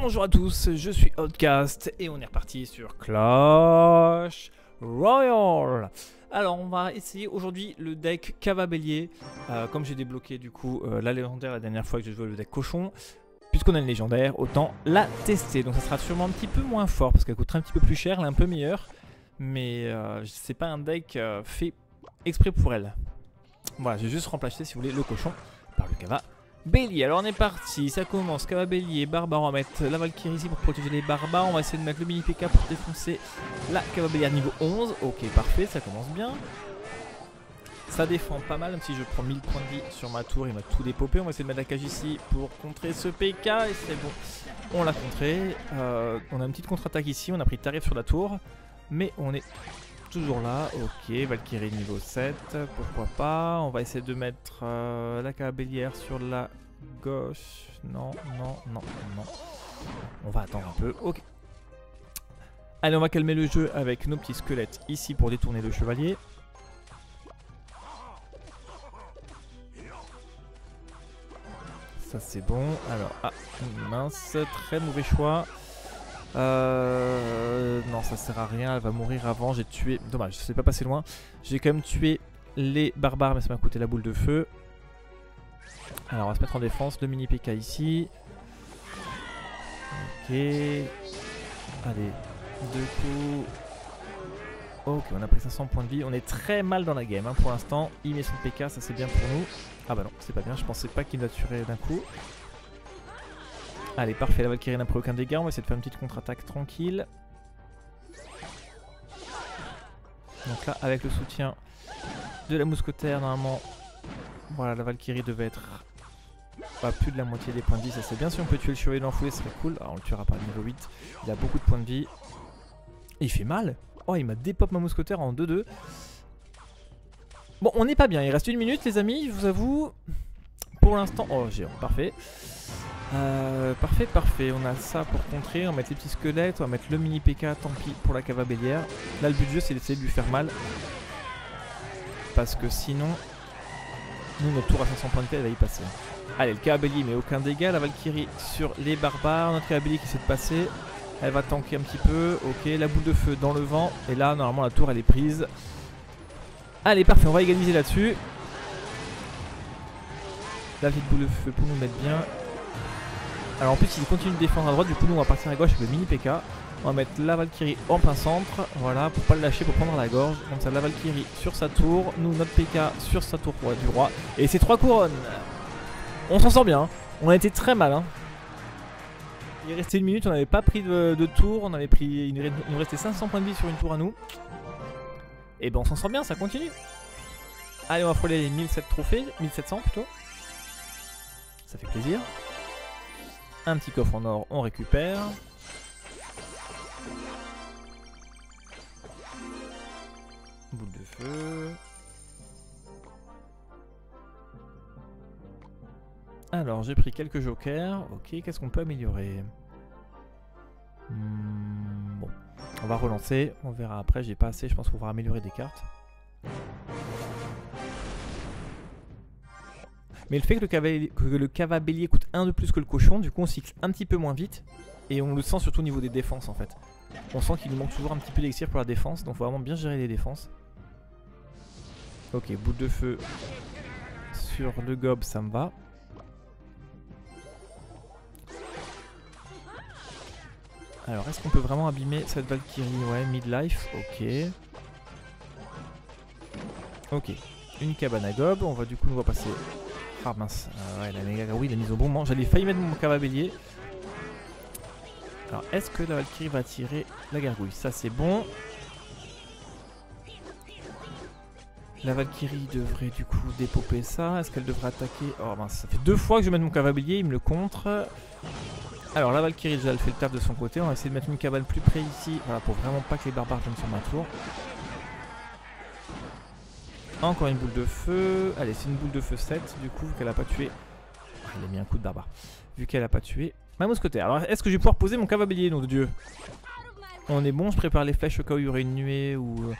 Bonjour à tous, je suis Outcast et on est reparti sur Clash Royale. Alors on va essayer aujourd'hui le deck Cava Bélier. Comme j'ai débloqué du coup la légendaire la dernière fois que j'ai joué le deck cochon, puisqu'on a une légendaire, autant la tester. Donc ça sera sûrement un petit peu moins fort parce qu'elle coûtera un petit peu plus cher, elle est un peu meilleure. Mais c'est pas un deck fait exprès pour elle. Voilà, j'ai juste remplacé si vous voulez le cochon par le Cava Bélier. Alors on est parti, ça commence, Cava Bélier, barbare, on va mettre la Valkyrie ici pour protéger les barbares. On va essayer de mettre le mini PK pour défoncer la Cava Bélier niveau 11. Ok, parfait, ça commence bien. Ça défend pas mal, même si je prends 1000 points de vie sur ma tour, il m'a tout dépopé. On va essayer de mettre la cage ici pour contrer ce PK et c'est bon. On l'a contré, on a une petite contre-attaque ici, on a pris tarif sur la tour. Mais on est toujours là, ok, Valkyrie niveau 7, pourquoi pas. On va essayer de mettre la Cava Bélière sur la gauche. Non. On va attendre un peu, ok. Allez, on va calmer le jeu avec nos petits squelettes ici pour détourner le chevalier. Ça c'est bon, alors, mince, très mauvais choix. Non, ça sert à rien, elle va mourir avant. J'ai tué, dommage, c'est pas passé loin. J'ai quand même tué les barbares, mais ça m'a coûté la boule de feu. Alors, on va se mettre en défense. Le mini PK ici. Ok. Allez, 2 coups. Ok, on a pris 500 points de vie. On est très mal dans la game hein, pour l'instant. Il met son PK, ça c'est bien pour nous. Ah bah non, c'est pas bien, je pensais pas qu'il va tuer d'un coup. Allez, parfait, la Valkyrie n'a pris aucun dégât. On va essayer de faire une petite contre-attaque tranquille. Donc là, avec le soutien de la mousquetaire, normalement, voilà, la Valkyrie devait être pas plus de la moitié des points de vie. Ça c'est bien, si on peut tuer le chevalier dans la foulée, ce serait cool. Alors on le tuera pas niveau 8, il a beaucoup de points de vie. Et il fait mal. Oh, il m'a dépop ma mousquetaire en 2-2. Bon, on n'est pas bien, il reste 1 minute les amis, je vous avoue. Pour l'instant, oh géant, parfait. Parfait, on a ça pour contrer, on va mettre les petits squelettes, on va mettre le mini PK, tant pis pour la Cava Bélière. Là le but du jeu c'est d'essayer de lui faire mal. Parce que sinon, nous notre tour à 500 points de vie elle va y passer. Allez, le Cava Bélier mais aucun dégât, la Valkyrie sur les barbares, notre Cava Bélier qui essaie de passer. Elle va tanker un petit peu, ok, la boule de feu dans le vent. Et là normalement la tour elle est prise. Allez parfait, on va égaliser là-dessus. La petite boule de feu pour nous mettre bien. Alors en plus il continue de défendre à droite, du coup nous on va partir à gauche avec le mini PK. On va mettre la Valkyrie en plein centre, voilà, pour pas le lâcher, pour prendre la gorge. Comme ça la Valkyrie sur sa tour, nous notre PK sur sa tour du roi. Et c'est 3 couronnes. On s'en sort bien, hein. On a été très mal. Hein. Il restait 1 minute, on n'avait pas pris de tour, on avait pris, il nous restait 500 points de vie sur une tour à nous. Et ben on s'en sort bien, ça continue. Allez, on va frôler les 1700 trophées, 1700 plutôt. Ça fait plaisir. Un petit coffre en or, on récupère. Boule de feu. Alors, j'ai pris quelques jokers. Ok, qu'est-ce qu'on peut améliorer? Bon, on va relancer. On verra après. J'ai pas assez, je pense qu'on va améliorer des cartes. Mais le fait que le Cava Bélier coûte 1 de plus que le cochon, du coup on cycle un petit peu moins vite. Et on le sent surtout au niveau des défenses en fait. On sent qu'il nous manque toujours un petit peu d'élixir pour la défense, donc il faut vraiment bien gérer les défenses. Ok, boule de feu sur le gob, ça me va. Alors est-ce qu'on peut vraiment abîmer cette Valkyrie? Ouais, midlife, ok. Ok, une cabane à gob, on va du coup on va passer... Ah mince, ouais, la méga gargouille, il a mis au bon moment. J'allais failli mettre mon Cava Bélier. Alors, est-ce que la Valkyrie va tirer la gargouille? Ça, c'est bon. La Valkyrie devrait du coup dépoper ça. Est-ce qu'elle devrait attaquer? Oh mince, ça fait 2 fois que je mets mon Cava Bélier, il me le contre. Alors, la Valkyrie, déjà, elle fait le taf de son côté. On va essayer de mettre une cabane plus près ici. Voilà, pour vraiment pas que les barbares viennent sur ma tour. Encore une boule de feu. Allez, c'est une boule de feu 7 du coup, vu qu'elle a pas tué. Il a mis un coup de barbare. Vu qu'elle a pas tué ma mousquetaire. Alors, est-ce que je vais pouvoir poser mon Cava Bélier, nom de Dieu? On est bon, je prépare les flèches au cas où il y aurait une nuée ou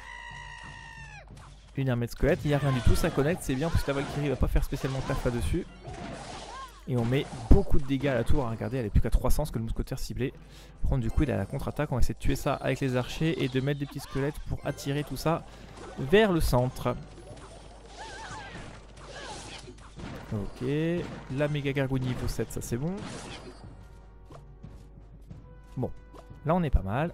une armée de squelettes. Il n'y a rien du tout, ça connecte, c'est bien parce que la Valkyrie va pas faire spécialement taf là-dessus. Et on met beaucoup de dégâts à la tour. Regardez, elle est plus qu'à 300 ce que le mousquetaire ciblé. Par contre, du coup, il a la contre-attaque. On va essayer de tuer ça avec les archers et de mettre des petits squelettes pour attirer tout ça vers le centre. Ok, la méga gargouille niveau 7, ça c'est bon. Bon, là on est pas mal.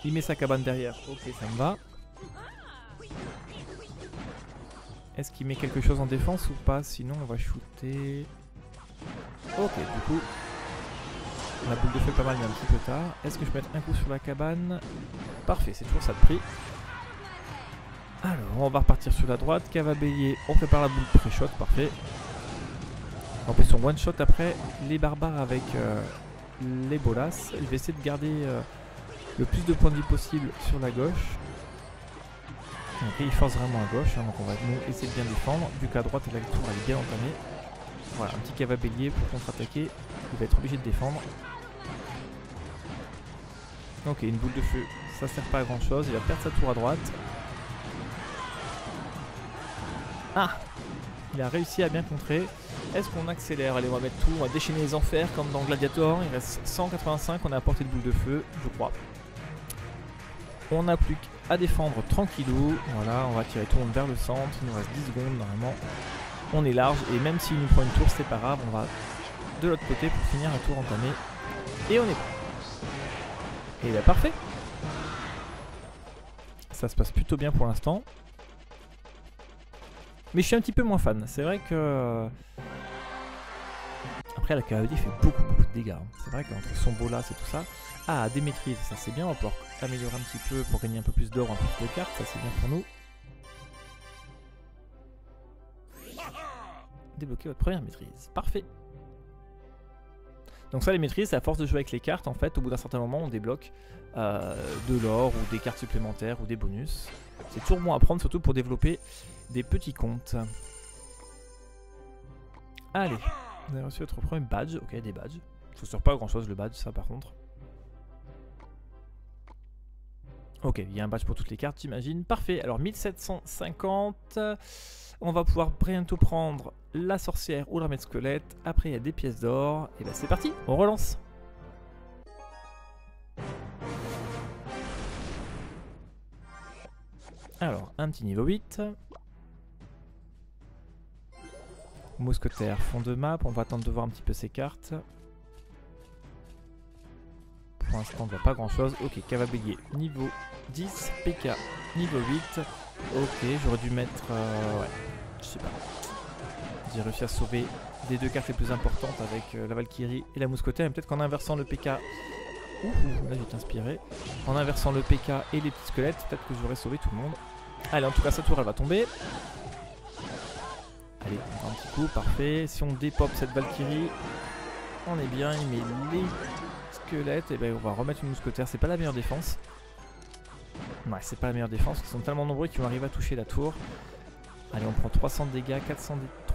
Il met sa cabane derrière, ok ça me va. Est-ce qu'il met quelque chose en défense ou pas? Sinon on va shooter. Ok, du coup la boule de feu pas mal mais un petit peu tard. Est-ce que je peux mettre un coup sur la cabane? Parfait, c'est toujours ça de prix. Alors on va repartir sur la droite. Cava bélier, on prépare la boule de pré-shot, parfait. En plus on one shot après les barbares avec les bolas. Je vais essayer de garder le plus de points de vie possible sur la gauche. Ok, il force vraiment à gauche, hein, donc on va nous essayer de bien défendre. Vu qu'à droite la tour elle est bien entamée. Voilà, un petit cava bélier pour contre-attaquer. Il va être obligé de défendre. Ok, une boule de feu, ça sert pas à grand chose. Il va perdre sa tour à droite. Ah! Il a réussi à bien contrer. Est-ce qu'on accélère? Allez, on va mettre tout. On va déchaîner les enfers comme dans Gladiator. Il reste 185. On a apporté de boule de feu, je crois. On n'a plus qu'à défendre tranquillou. Voilà, on va tirer tout le monde vers le centre. Il nous reste 10 secondes normalement. On est large et même s'il nous prend une tour, c'est pas grave. On va de l'autre côté pour finir la tour entamée. Et on est bon. Et là, parfait. Ça se passe plutôt bien pour l'instant. Mais je suis un petit peu moins fan. C'est vrai que... Après, la cavalier fait beaucoup de dégâts. Hein. C'est vrai qu'entre son bolas et tout ça... Ah, des maîtrises, ça c'est bien. On va pouvoir améliorer un petit peu pour gagner un peu plus d'or, un peu plus de cartes. Ça c'est bien pour nous. Débloquer votre première maîtrise. Parfait. Donc ça, les maîtrises, c'est à force de jouer avec les cartes. En fait, au bout d'un certain moment, on débloque de l'or ou des cartes supplémentaires ou des bonus. C'est toujours bon à prendre, surtout pour développer des petits comptes. Allez, vous avez reçu votre premier badge. Ok, des badges. Ça ne sert pas à grand chose le badge, ça par contre. Ok, il y a un badge pour toutes les cartes, j'imagine. Parfait, alors 1750. On va pouvoir bientôt prendre la sorcière ou l'armée de squelettes. Après, il y a des pièces d'or. Et ben c'est parti, on relance. Alors, un petit niveau 8. Mousquetaire, fond de map. On va attendre de voir un petit peu ces cartes. Pour l'instant, on ne voit pas grand chose. Ok, cavalier niveau 10. PK niveau 8. Ok, j'aurais dû mettre... ouais, je sais pas. J'ai réussi à sauver les deux cartes les plus importantes avec la Valkyrie et la Mousquetaire. Et peut-être qu'en inversant le PK... Ouh, là j'ai été inspiré. En inversant le PK et les petits squelettes, peut-être que j'aurais sauvé tout le monde. Allez, en tout cas, sa tour, elle va tomber. Allez, un petit coup, parfait. Si on dépop cette Valkyrie, on est bien. Il met les squelettes. Et ben, on va remettre une Mousquetaire. C'est pas la meilleure défense. Ouais, c'est pas la meilleure défense. Ils sont tellement nombreux qu'ils vont arriver à toucher la tour. Allez, on prend 300 de dégâts,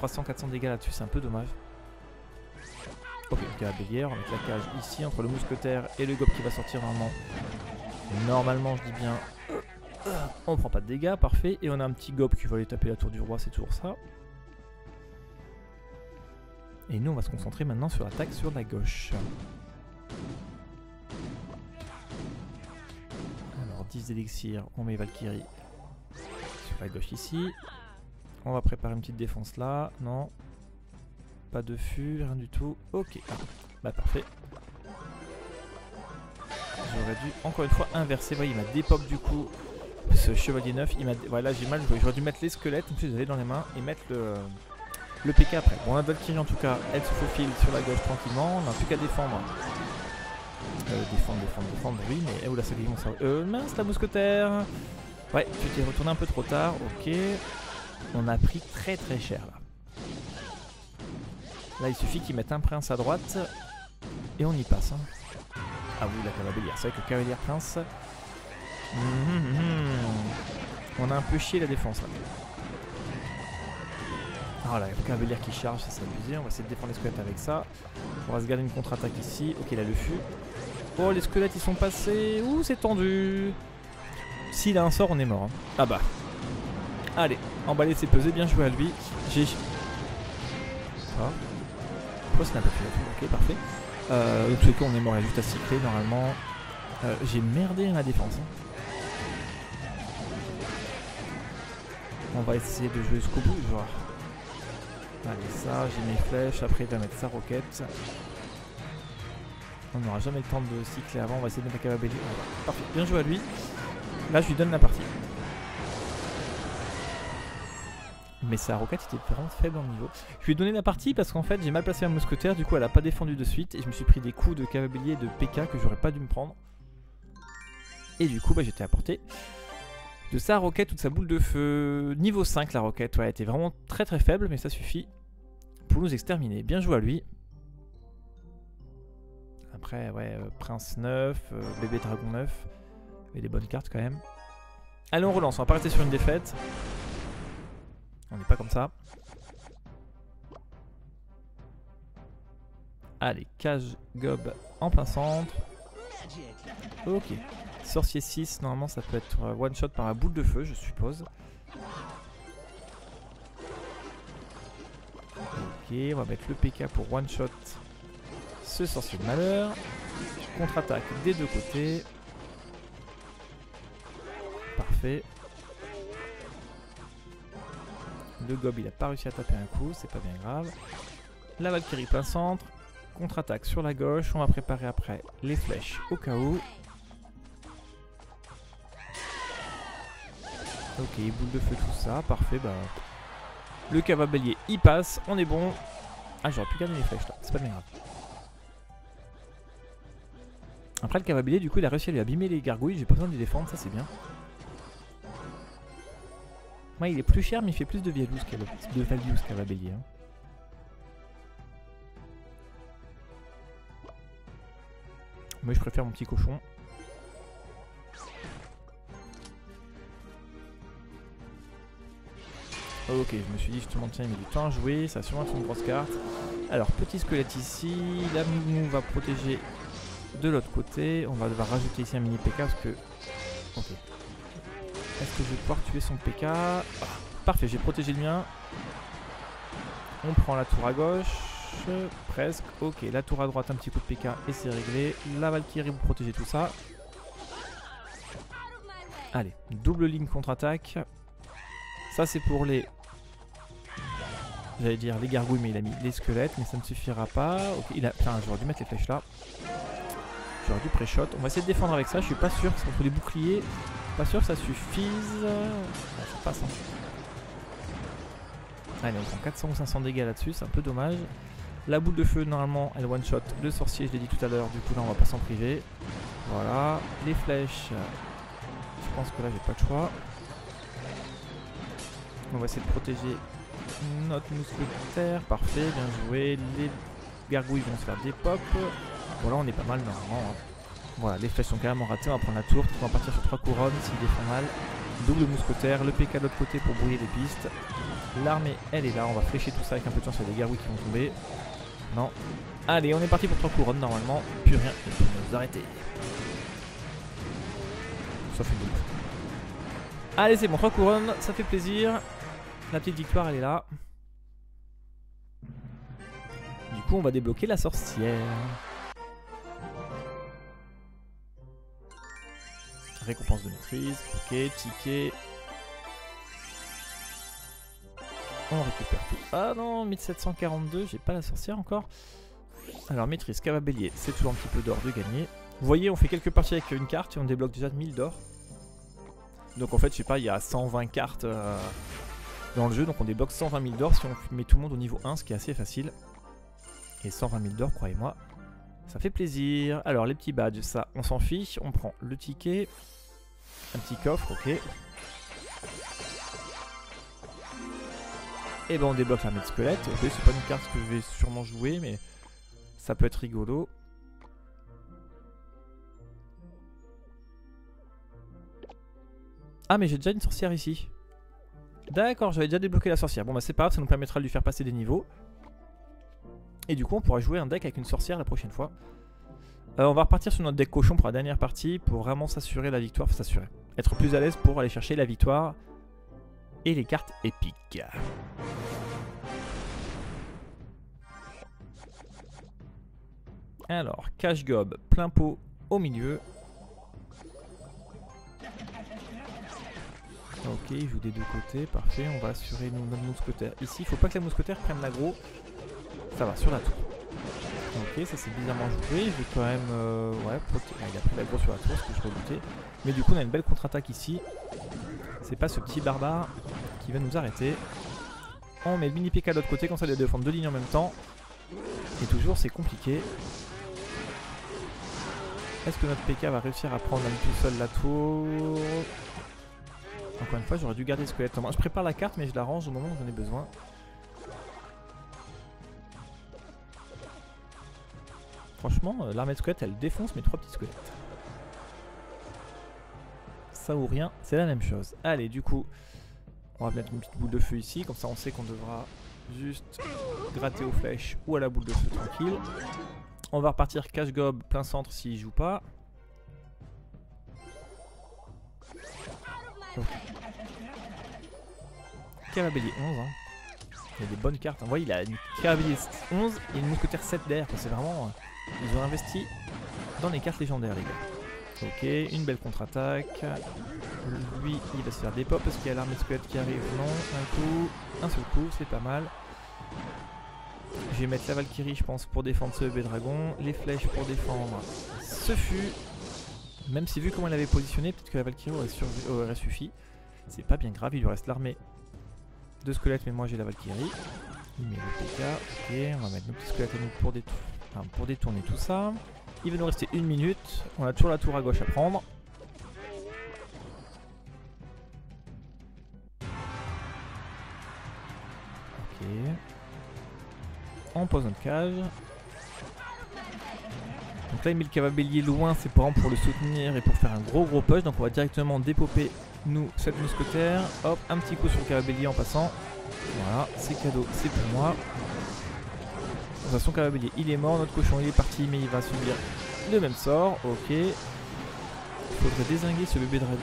300-400 dégâts là-dessus. C'est un peu dommage. Ok, le bélière, on va mettre la cage ici entre le mousquetaire et le gobe qui va sortir normalement. Normalement, je dis bien, on prend pas de dégâts, parfait. Et on a un petit gobe qui va aller taper la tour du roi, c'est toujours ça. Et nous, on va se concentrer maintenant sur l'attaque sur la gauche. Alors, 10 élixirs, on met Valkyrie sur la gauche ici. On va préparer une petite défense là, non. Pas de fût, rien du tout. Ok, ah, bah parfait. J'aurais dû encore une fois inverser. Vous voyez, il m'a dépop du coup ce chevalier neuf. Il m'a... Voilà, j'ai mal joué. J'aurais dû mettre les squelettes, comme si j'avais dans les mains, et mettre le PK après. Bon, la Valkyrie en tout cas, elle se faufile sur la gauche tranquillement. On n'a plus qu'à défendre. Défendre, oui, mais où la salle mon cerveau. Mince, la mousquetaire. Ouais, tu t'es retourné un peu trop tard. Ok. On a pris très cher là. Là, il suffit qu'ils mettent un prince à droite et on y passe. Hein. Ah oui, la cavalière. C'est vrai que cavalière prince. On a un peu chié la défense là. Oh là, la cavalière qui charge, ça c'est abusé. On va essayer de défendre les squelettes avec ça. On va se garder une contre-attaque ici. Ok, là le fût. Oh, les squelettes ils sont passés. Ouh, c'est tendu. S'il a un sort, on est mort. Hein. Ah bah. Allez, emballer c'est pesé, bien joué à lui. pas. Pourquoi ça n'a pas fait la. Ok, parfait. Dans tous les cas, on est mort, il y a juste à cycler normalement. J'ai merdé ma défense. Hein. On va essayer de jouer jusqu'au bout, genre. Allez, ça, j'ai mes flèches. Après, il va mettre sa roquette. On n'aura jamais le temps de cycler avant. On va essayer de mettre la Cavabelli. Parfait, bien joué à lui. Là, je lui donne la partie. Mais sa roquette était vraiment faible en niveau. Je lui ai donné la partie parce qu'en fait j'ai mal placé un mousquetaire, du coup elle a pas défendu de suite et je me suis pris des coups de Cavabelli et de PK que j'aurais pas dû me prendre. Et du coup bah, j'étais à portée de sa roquette ou de sa boule de feu. Niveau 5 la roquette, ouais, elle était vraiment très très faible mais ça suffit pour nous exterminer. Bien joué à lui. Après ouais, Prince 9, Bébé Dragon 9, et des bonnes cartes quand même. Allez on relance, on va pas rester sur une défaite. On n'est pas comme ça. Allez, cage gob en plein centre. Ok. Sorcier 6, normalement ça peut être one shot par la boule de feu, je suppose. Ok, on va mettre le PK pour one shot ce sorcier de malheur. Contre-attaque des deux côtés. Parfait. Le gob il a pas réussi à taper un coup, c'est pas bien grave. La Valkyrie plein centre. Contre-attaque sur la gauche. On va préparer après les flèches au cas où. Ok, boule de feu, tout ça. Parfait. Bah, le Cavabellier il passe. On est bon. Ah, j'aurais pu garder les flèches là. C'est pas bien grave. Après, le Cavabellier, du coup, il a réussi à lui abîmer les gargouilles. J'ai pas besoin de les défendre. Ça, c'est bien. Ouais, il est plus cher mais il fait plus de value ce Cavabellier. Hein. Moi je préfère mon petit cochon. Ok, je me suis dit justement tiens il met du temps à jouer, ça a sûrement une grosse carte. Alors petit squelette ici, la Moumou va protéger de l'autre côté. On va devoir rajouter ici un mini PK parce que... Ok. Est-ce que je vais pouvoir tuer son PK? Ah, parfait, j'ai protégé le mien. On prend la tour à gauche. Presque. Ok, la tour à droite, un petit coup de PK et c'est réglé. La Valkyrie, vous protégez tout ça. Allez, double ligne contre-attaque. Ça, c'est pour les... J'allais dire les gargouilles, mais il a mis les squelettes, mais ça ne suffira pas. Ok, il a... Enfin, j'aurais dû mettre les flèches là. J'aurais dû pré-shot. On va essayer de défendre avec ça. Je suis pas sûr, parce qu'entre les boucliers... Pas sûr que ça suffise. Ça passe. Hein. Allez, on prend 400 ou 500 dégâts là-dessus, c'est un peu dommage. La boule de feu, normalement, elle one-shot le sorcier, je l'ai dit tout à l'heure. Du coup, là, on va pas s'en priver. Voilà. Les flèches. Je pense que là, j'ai pas de choix. On va essayer de protéger notre mousquetaire. Parfait, bien joué. Les gargouilles vont se faire des pops. Voilà, on est pas mal normalement. Hein. Voilà, les flèches sont carrément ratées. On va prendre la tour. On va partir sur 3 couronnes s'il défend mal. Double mousquetaire. Le PK de l'autre côté pour brouiller les pistes. L'armée, elle est là. On va flécher tout ça avec un peu de chance. Il y a des gargouilles qui vont tomber. Non. Allez, on est parti pour 3 couronnes normalement. Plus rien ne peut nous arrêter. Sauf une double. Allez, c'est bon. 3 couronnes. Ça fait plaisir. La petite victoire, elle est là. Du coup, on va débloquer la sorcière. Récompense de maîtrise, ok, ticket. On récupère tout. Ah non, 1742, j'ai pas la sorcière encore. Alors maîtrise, Cavabellier, c'est toujours un petit peu d'or de gagner. Vous voyez, on fait quelques parties avec une carte et on débloque déjà 1000 d'or. Donc en fait, je sais pas, il y a 120 cartes dans le jeu, donc on débloque 120 000 d'or si on met tout le monde au niveau 1, ce qui est assez facile. Et 120 000 d'or, croyez-moi, ça fait plaisir. Alors les petits badges, ça, on s'en fiche, on prend le ticket. Un petit coffre, ok. Et ben on débloque l'armée de squelette. Ok, c'est pas une carte que je vais sûrement jouer, mais ça peut être rigolo. Ah mais j'ai déjà une sorcière ici. D'accord, j'avais déjà débloqué la sorcière. Bon bah c'est pas grave, ça nous permettra de lui faire passer des niveaux. Et du coup on pourra jouer un deck avec une sorcière la prochaine fois. On va repartir sur notre deck cochon pour la dernière partie pour vraiment s'assurer la victoire, enfin s'assurer. Être plus à l'aise pour aller chercher la victoire et les cartes épiques. Alors, cache gob, plein pot au milieu. Ok, il joue des deux côtés, parfait. On va assurer notre mousquetaire ici. Il faut pas que la mousquetaire prenne l'aggro. Ça va, sur la tour. Ok, ça c'est bizarrement joué. Je vais quand même... ouais, il a pris l'aggro sur la tour, ce que je redoutais. Mais du coup, on a une belle contre-attaque ici. C'est pas ce petit barbare qui va nous arrêter. On met le mini PK de l'autre côté, comme ça, il doit défendre deux lignes en même temps. Et toujours, c'est compliqué. Est-ce que notre PK va réussir à prendre tout seul la tour? Encore une fois, j'aurais dû garder le squelette en main. Je prépare la carte, mais je la range au moment où j'en ai besoin. Franchement, l'armée de squelettes, elle défonce mes trois petits squelettes. Ça ou rien, c'est la même chose. Allez, du coup, on va mettre une petite boule de feu ici. Comme ça, on sait qu'on devra juste gratter aux flèches ou à la boule de feu tranquille. On va repartir cache gob plein centre s'il joue pas. Okay. Cavabellier 11. Hein. Il y a des bonnes cartes. Vous voyez, il a une Cavabellier 11 et une mousquetaire 7 derrière. C'est vraiment... ils ont investi dans les cartes légendaires, les gars. Ok, une belle contre-attaque. Lui, il va se faire des pops parce qu'il y a l'armée de squelette qui arrive. Non, un coup, un seul coup, c'est pas mal. Je vais mettre la Valkyrie, je pense, pour défendre ce bébé dragon. Les flèches pour défendre ce fut. Même si vu comment il avait positionné, peut-être que la Valkyrie aurait suffi. C'est pas bien grave, il lui reste l'armée de squelettes, mais moi j'ai la Valkyrie. Il met le PK, ok, on va mettre nos petits squelettes à nous pour détourner tout ça. Il va nous rester une minute, on a toujours la tour à gauche à prendre. Ok. On pose notre cage. Donc là il met le cavabellier loin, c'est pour le soutenir et pour faire un gros push. Donc on va directement dépoper nous cette mousquetaire. Hop, un petit coup sur le cavabellier en passant. Voilà, c'est cadeau, c'est pour moi. De toute façon cavabellier il est mort, notre cochon il est parti mais il va subir le même sort. Ok. Il faudrait dézinguer ce bébé dragon.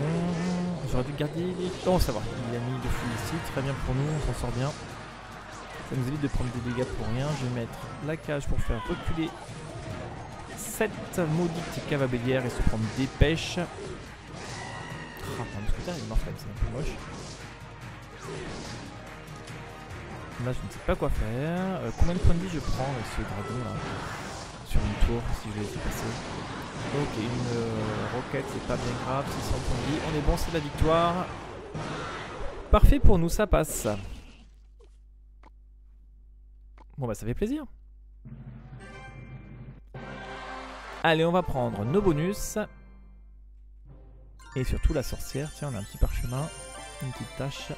J'aurais dû garder les... Oh ça va, il a mis de fou ici, très bien pour nous, on s'en sort bien. Ça nous évite de prendre des dégâts pour rien. Je vais mettre la cage pour faire reculer cette maudite cavabellière et se prendre des pêches. Ah, mon mousquetaire il est mort, c'est un peu moche. Là je ne sais pas quoi faire. Combien de points de vie je prends avec ce dragon là sur une tour si je le laisse passer. Ok, une roquette c'est pas bien grave, 600 points de vie. On est bon, c'est la victoire. Parfait pour nous, ça passe. Bon bah ça fait plaisir. Allez, on va prendre nos bonus. Et surtout la sorcière. Tiens, on a un petit parchemin. Une petite tâche.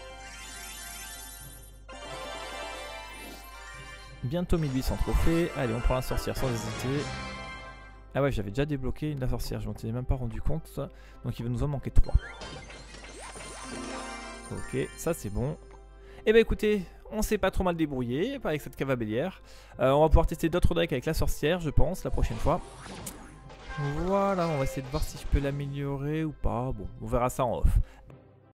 Bientôt 1800 trophées. Allez, on prend la sorcière sans hésiter. Ah ouais, j'avais déjà débloqué la sorcière. Je m'en étais même pas rendu compte. Donc il va nous en manquer 3. Ok, ça c'est bon. Et bah écoutez, on s'est pas trop mal débrouillé avec cette cavabellière. On va pouvoir tester d'autres decks avec la sorcière, je pense, la prochaine fois. Voilà, on va essayer de voir si je peux l'améliorer ou pas. Bon, on verra ça en off.